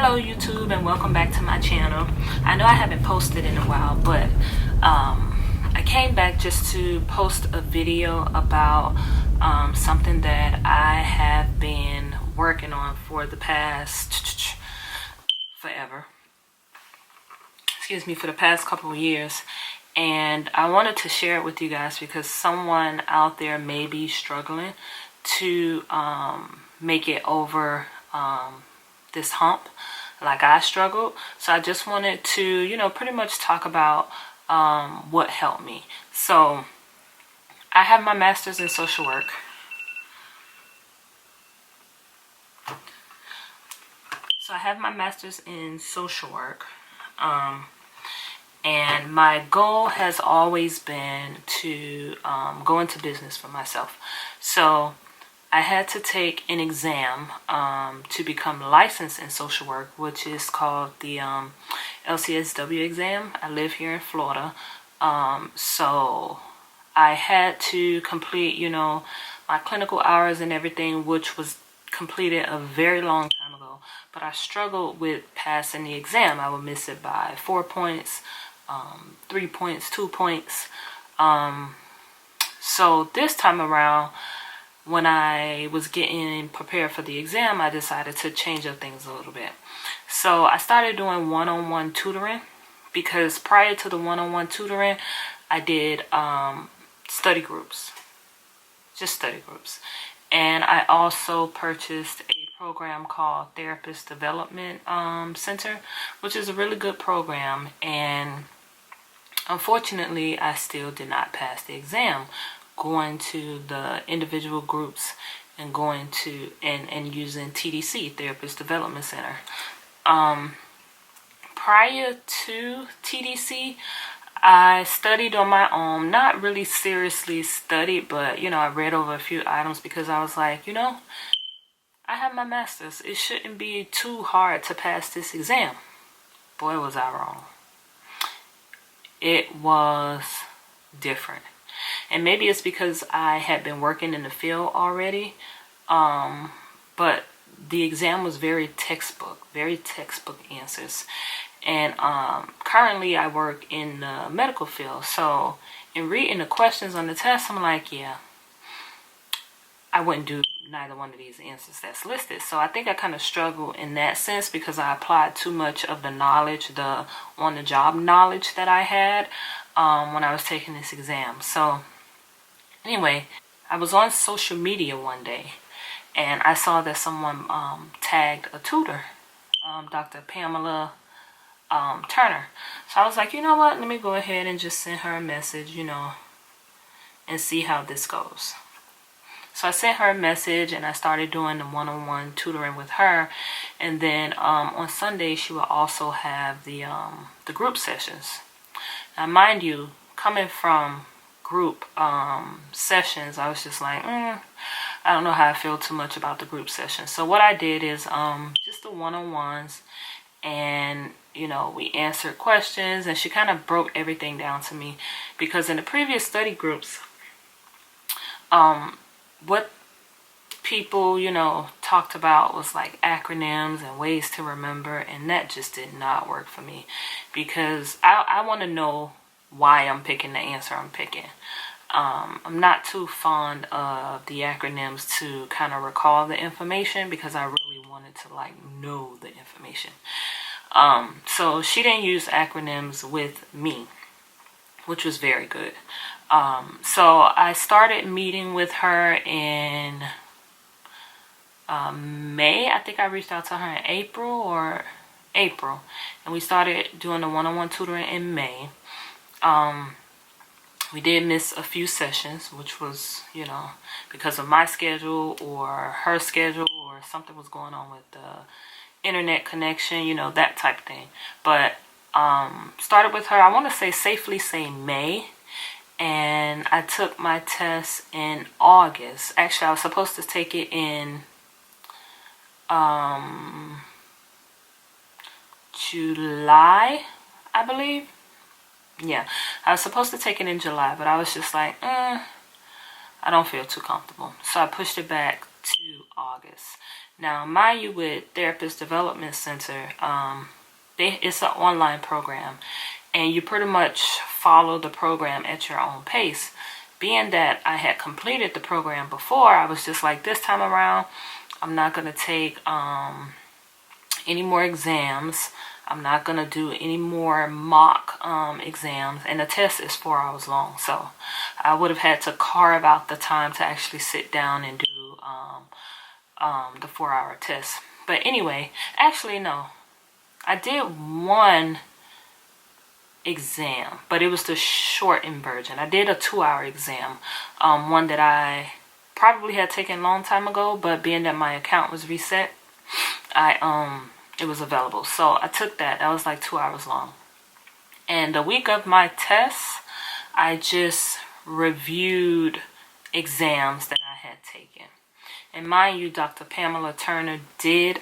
Hello YouTube, and welcome back to my channel. I know I haven't posted in a while, but I came back just to post a video about something that I have been working on for the past forever. Excuse me, for the past couple of years. And I wanted to share it with you guys because someone out there may be struggling to make it over this hump like I struggled. So I just wanted to, you know, pretty much talk about what helped me. So I have my master's in social work. So I have my master's in social work. And my goal has always been to go into business for myself. So I had to take an exam to become licensed in social work, which is called the LCSW exam. I live here in Florida. So I had to complete, you know, my clinical hours and everything, which was completed a very long time ago. But I struggled with passing the exam. I would miss it by 4 points, 3 points, 2 points. So this time around, when I was getting prepared for the exam, I decided to change up things a little bit. So I started doing one-on-one tutoring, because prior to the one-on-one tutoring, I did study groups, just study groups. And I also purchased a program called Therapist Development Center, which is a really good program. And unfortunately, I still did not pass the exam, going to the individual groups and going to and using TDC, Therapist Development Center. Prior to TDC, I studied on my own, not really seriously studied, but you know, I read over a few items because I was like, you know, I have my master's. It shouldn't be too hard to pass this exam. Boy, was I wrong. It was different. And maybe it's because I had been working in the field already. But the exam was very textbook answers. And currently I work in the medical field. So in reading the questions on the test, I'm like, yeah, I wouldn't do neither one of these answers that's listed. So I think I kind of struggled in that sense because I applied too much of the knowledge, the on-the-job knowledge that I had when I was taking this exam. So anyway, I was on social media one day and I saw that someone tagged a tutor, Dr. Pamela Turner. So I was like, you know what, let me go ahead and just send her a message, you know, and see how this goes. So I sent her a message and I started doing the one-on-one tutoring with her. And then on Sunday, she will also have the group sessions. Now, mind you, coming from group sessions, I was just like, I don't know how I feel too much about the group sessions. So what I did is just the one-on-ones, and you know, we answered questions, and she kind of broke everything down to me, because in the previous study groups, what people, you know, talked about was like acronyms and ways to remember, and that just did not work for me, because I want to know why I'm picking the answer I'm picking. I'm not too fond of the acronyms to kind of recall the information, because I really wanted to like know the information. So she didn't use acronyms with me, which was very good. So I started meeting with her in May. I think I reached out to her in April, and we started doing the one-on-one tutoring in May. We did miss a few sessions, which was, you know, because of my schedule or her schedule, or something was going on with the internet connection, you know, that type of thing. But started with her, I want to safely say May. And I took my test in August. Actually, I was supposed to take it in July, I believe. Yeah, I was supposed to take it in July, but I was just like, I don't feel too comfortable. So I pushed it back to into August. Now, mind you, with Therapist Development Center, it's an online program, and you pretty much follow the program at your own pace. Being that I had completed the program before, I was just like, this time around, I'm not going to take any more exams. I'm not going to do any more mock exams. And the test is 4 hours long. So I would have had to carve out the time to actually sit down and do the 4-hour test. But anyway, actually, no. I did one exam, but it was the shortened version. I did a 2-hour exam, one that I probably had taken a long time ago, but being that my account was reset, it was available. So I took that. That was like 2 hours long. And the week of my tests, I just reviewed exams that I had taken. And mind you, Dr. Pamela Turner did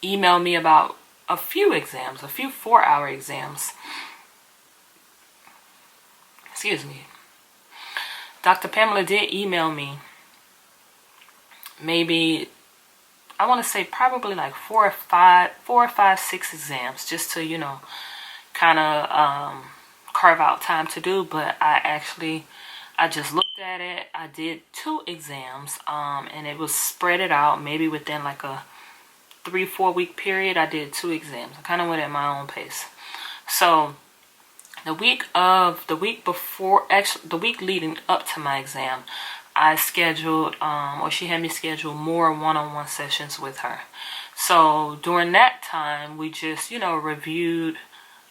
email me about a few exams, a few 4-hour exams. Excuse me. Dr. Pamela did email me maybe, I want to say probably like 4 or 5, 6 exams, just to, you know, kind of carve out time to do. But I just looked at it. I did 2 exams, and it was spread it out maybe within like a 3-4 week period. I did 2 exams. I kind of went at my own pace. So the week leading up to my exam, I scheduled, or she had me schedule more one-on-one sessions with her. So during that time, we just, you know, reviewed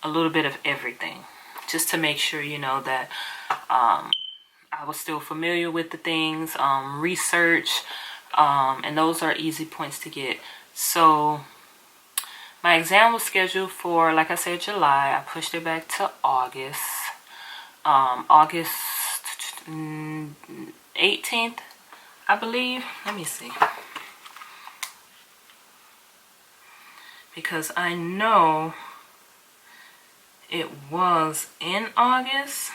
a little bit of everything, just to make sure, you know, that I was still familiar with the things, research, and those are easy points to get. So my exam was scheduled for, like I said, July. I pushed it back to August. August 18th, I believe. Let me see. Because I know it was in August.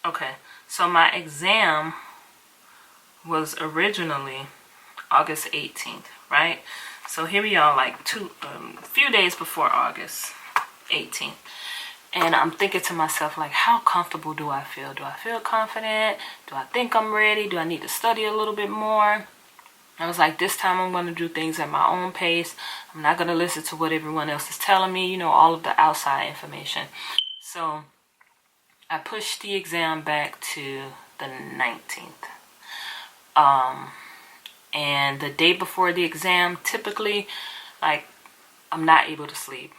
Okay, so my exam was originally August 18th, right? So here we are, like a few days before August 18th. And I'm thinking to myself, like, how comfortable do I feel? Do I feel confident? Do I think I'm ready? Do I need to study a little bit more? I was like, this time I'm going to do things at my own pace. I'm not going to listen to what everyone else is telling me, you know, all of the outside information. So I pushed the exam back to the 19th. And the day before the exam, typically, like, I'm not able to sleep.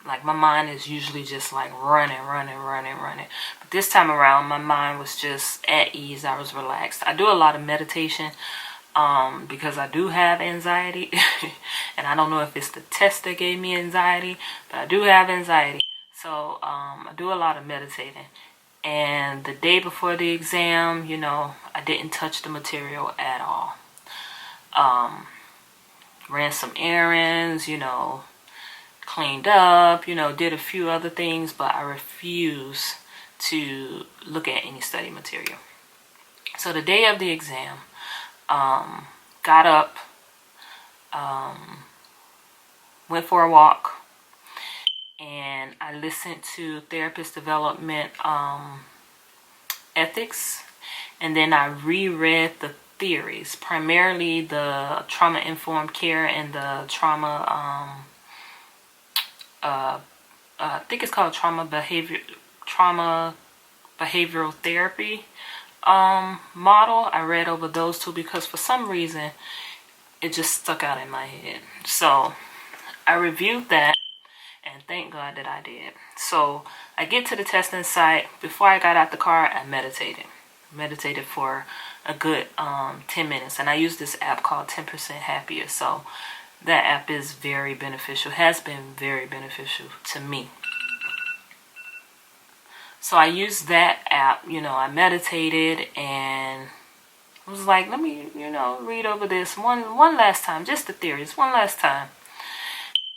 Like, my mind is usually just like running. But this time around, my mind was just at ease. I was relaxed. I do a lot of meditation because I do have anxiety. And I don't know if it's the test that gave me anxiety, but I do have anxiety. So I do a lot of meditating. And the day before the exam, you know, I didn't touch the material at all. Ran some errands, you know, cleaned up, you know, did a few other things, but I refuse to look at any study material. So the day of the exam, got up, went for a walk, and I listened to Therapist Development Ethics, and then I reread the theories, primarily the trauma-informed care and the trauma, I think it's called trauma behavioral therapy model. I read over those 2 because for some reason it just stuck out in my head. So I reviewed that, and thank God that I did. So I get to the testing site. Before I got out the car, I meditated for a good 10 minutes, and I use this app called 10% Happier. So that app is very beneficial, has been very beneficial to me. So I used that app, you know, I meditated and was like, let me, you know, read over this one last time, just the theories, one last time.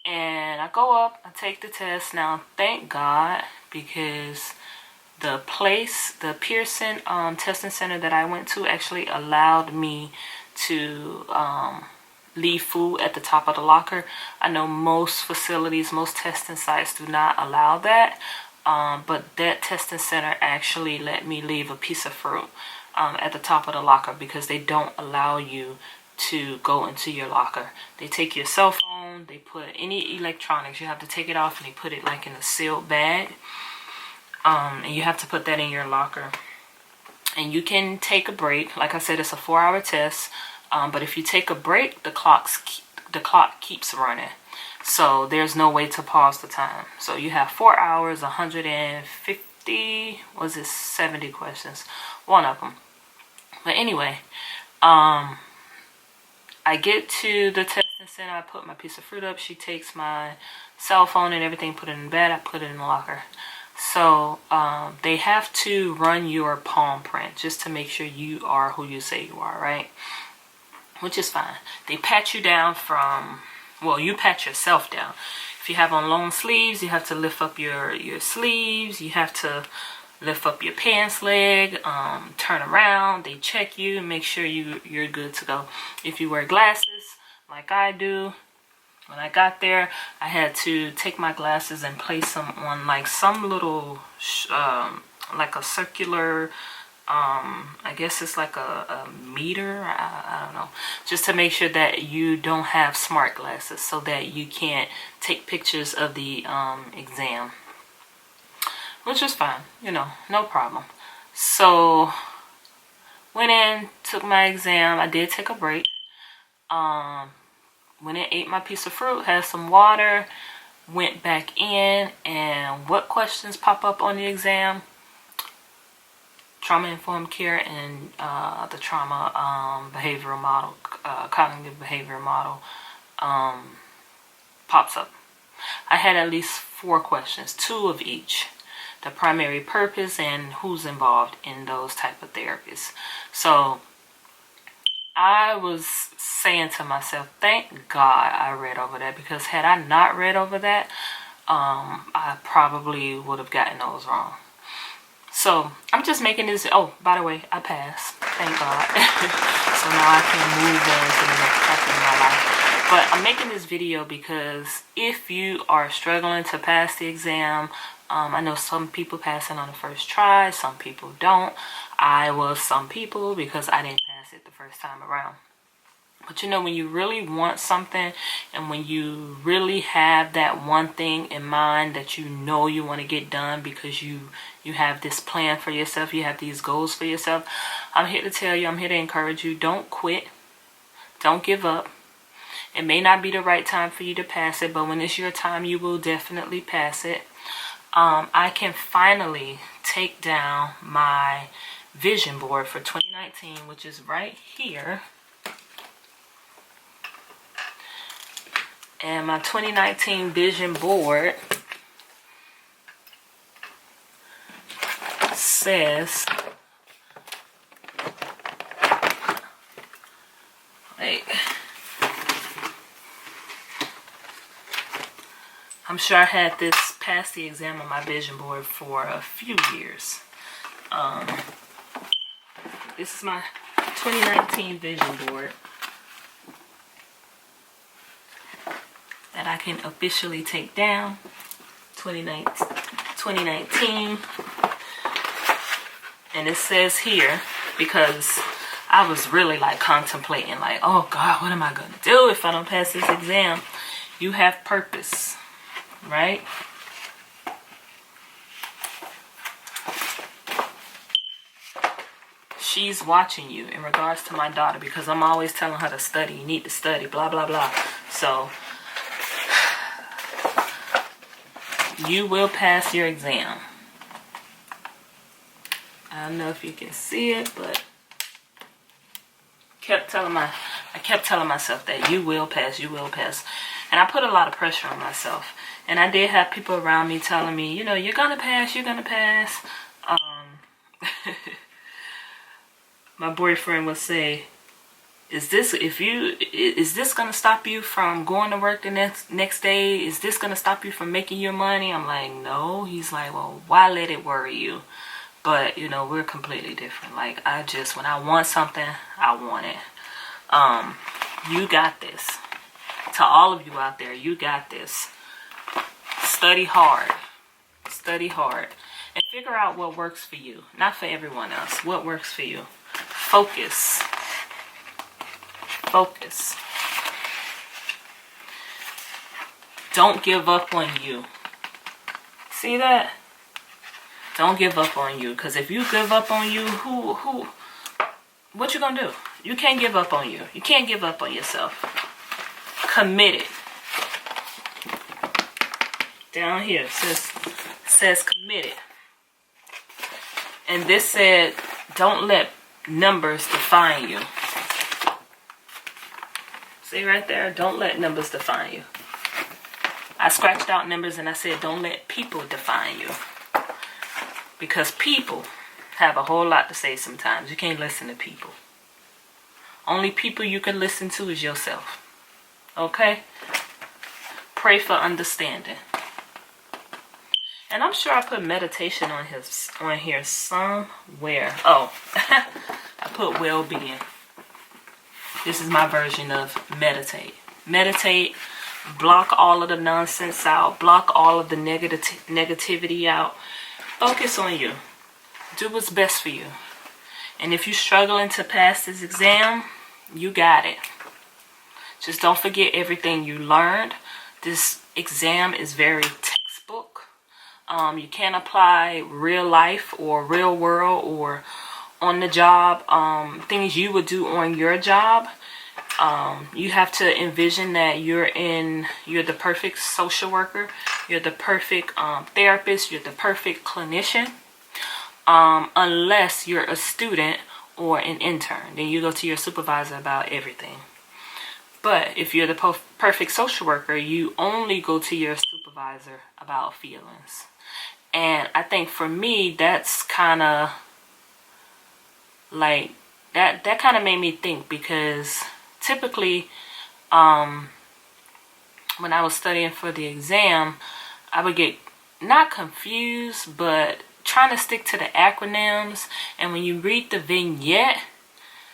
And I go up, I take the test. Now, thank God, because the Pearson testing center that I went to actually allowed me to leave food at the top of the locker. I know most facilities, most testing sites do not allow that, but that testing center actually let me leave a piece of fruit at the top of the locker, because they don't allow you to go into your locker. They take your cell phone, they put any electronics, you have to take it off, and they put it like in a sealed bag, and you have to put that in your locker. And you can take a break. Like I said, it's a 4-hour test, but if you take a break, the clock keeps running, so there's no way to pause the time. So you have 4 hours, 150, was it 70 questions, one of them. But anyway, I get to the testing center, I put my piece of fruit up, she takes my cell phone and everything, put it in bed, I put it in the locker. So they have to run your palm print just to make sure you are who you say you are, right? Which is fine. They pat you down from, well, you pat yourself down. If you have on long sleeves, you have to lift up your sleeves, you have to lift up your pants leg, turn around, they check you, make sure you're good to go. If you wear glasses, like I do, when I got there, I had to take my glasses and place them on like some little, like a circular, I guess it's like a meter, I don't know, just to make sure that you don't have smart glasses so that you can't take pictures of the exam. Which was fine, you know, no problem. So, went in, took my exam. I did take a break. Went in, ate my piece of fruit, had some water, went back in, and what questions pop up on the exam? Trauma-informed care and the trauma behavioral model, cognitive behavior model pops up. I had at least 4 questions, 2 of each. The primary purpose and who's involved in those type of therapies. So I was saying to myself, thank God I read over that, because had I not read over that, I probably would have gotten those wrong. So I'm just making this, oh, by the way, I passed, thank God. So now I can move on to the next chapter in my life. But I'm making this video because if you are struggling to pass the exam, I know some people pass it on the first try, some people don't. I was some people because I didn't pass it the first time around. But you know, when you really want something, and when you really have that one thing in mind that you know you want to get done, because you have this plan for yourself, you have these goals for yourself, I'm here to tell you, I'm here to encourage you, don't quit, don't give up. It may not be the right time for you to pass it, but when it's your time, you will definitely pass it. I can finally take down my vision board for 2019, which is right here. And my 2019 vision board says, like, I'm sure I had this passed the exam on my vision board for a few years. This is my 2019 vision board that I can officially take down. 2019. And it says here, because I was really like contemplating, like, oh God, what am I going to do if I don't pass this exam? You have purpose, right? She's watching you in regards to my daughter, because I'm always telling her to study. You need to study, blah, blah, blah. So, you will pass your exam. I don't know if you can see it, but I kept telling myself that you will pass, you will pass. And I put a lot of pressure on myself. And I did have people around me telling me, you know, you're going to pass, you're going to pass. My boyfriend would say, Is this gonna stop you from going to work the next day? Is this gonna stop you from making your money? I'm like, no. He's like, well, why let it worry you? But you know, we're completely different. Like, when I want something, I want it. You got this. To all of you out there, you got this. Study hard. Study hard. And figure out what works for you. Not for everyone else. What works for you. Focus. Focus. Don't give up on you. See that? Don't give up on you. Because if you give up on you, what you gonna do? You can't give up on you. You can't give up on yourself. Committed. Down here says committed. And this said, don't let numbers define you. See right there? Don't let numbers define you. I scratched out numbers and I said, don't let people define you. Because people have a whole lot to say sometimes. You can't listen to people. Only people you can listen to is yourself. Okay? Pray for understanding. And I'm sure I put meditation on here somewhere. Oh, I put well-being. This is my version of meditate. Meditate. Block all of the nonsense out. Block all of the negativity out. Focus on you. Do what's best for you. And if you're struggling to pass this exam, you got it. Just don't forget everything you learned. This exam is very textbook. You can't apply real life or real world or on the job, things you would do on your job. You have to envision that you're the perfect social worker, you're the perfect therapist, you're the perfect clinician, unless you're a student or an intern. Then you go to your supervisor about everything. But if you're the perfect social worker, you only go to your supervisor about feelings. And I think for me, that's kind of like that kind of made me think, because typically when I was studying for the exam, I would get not confused, but trying to stick to the acronyms. And when you read the vignette,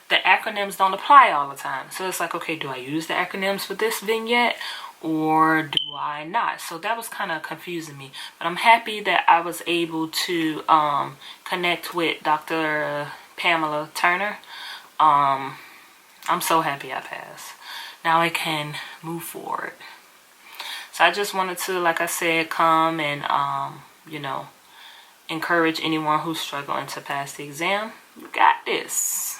the acronyms don't apply all the time. So it's like, okay, do I use the acronyms for this vignette or do I not? So that was kind of confusing me. But I'm happy that I was able to connect with Dr. Pamela Turner. I'm so happy I passed. Now I can move forward. So I just wanted to, like I said, come and, you know, encourage anyone who's struggling to pass the exam. You got this.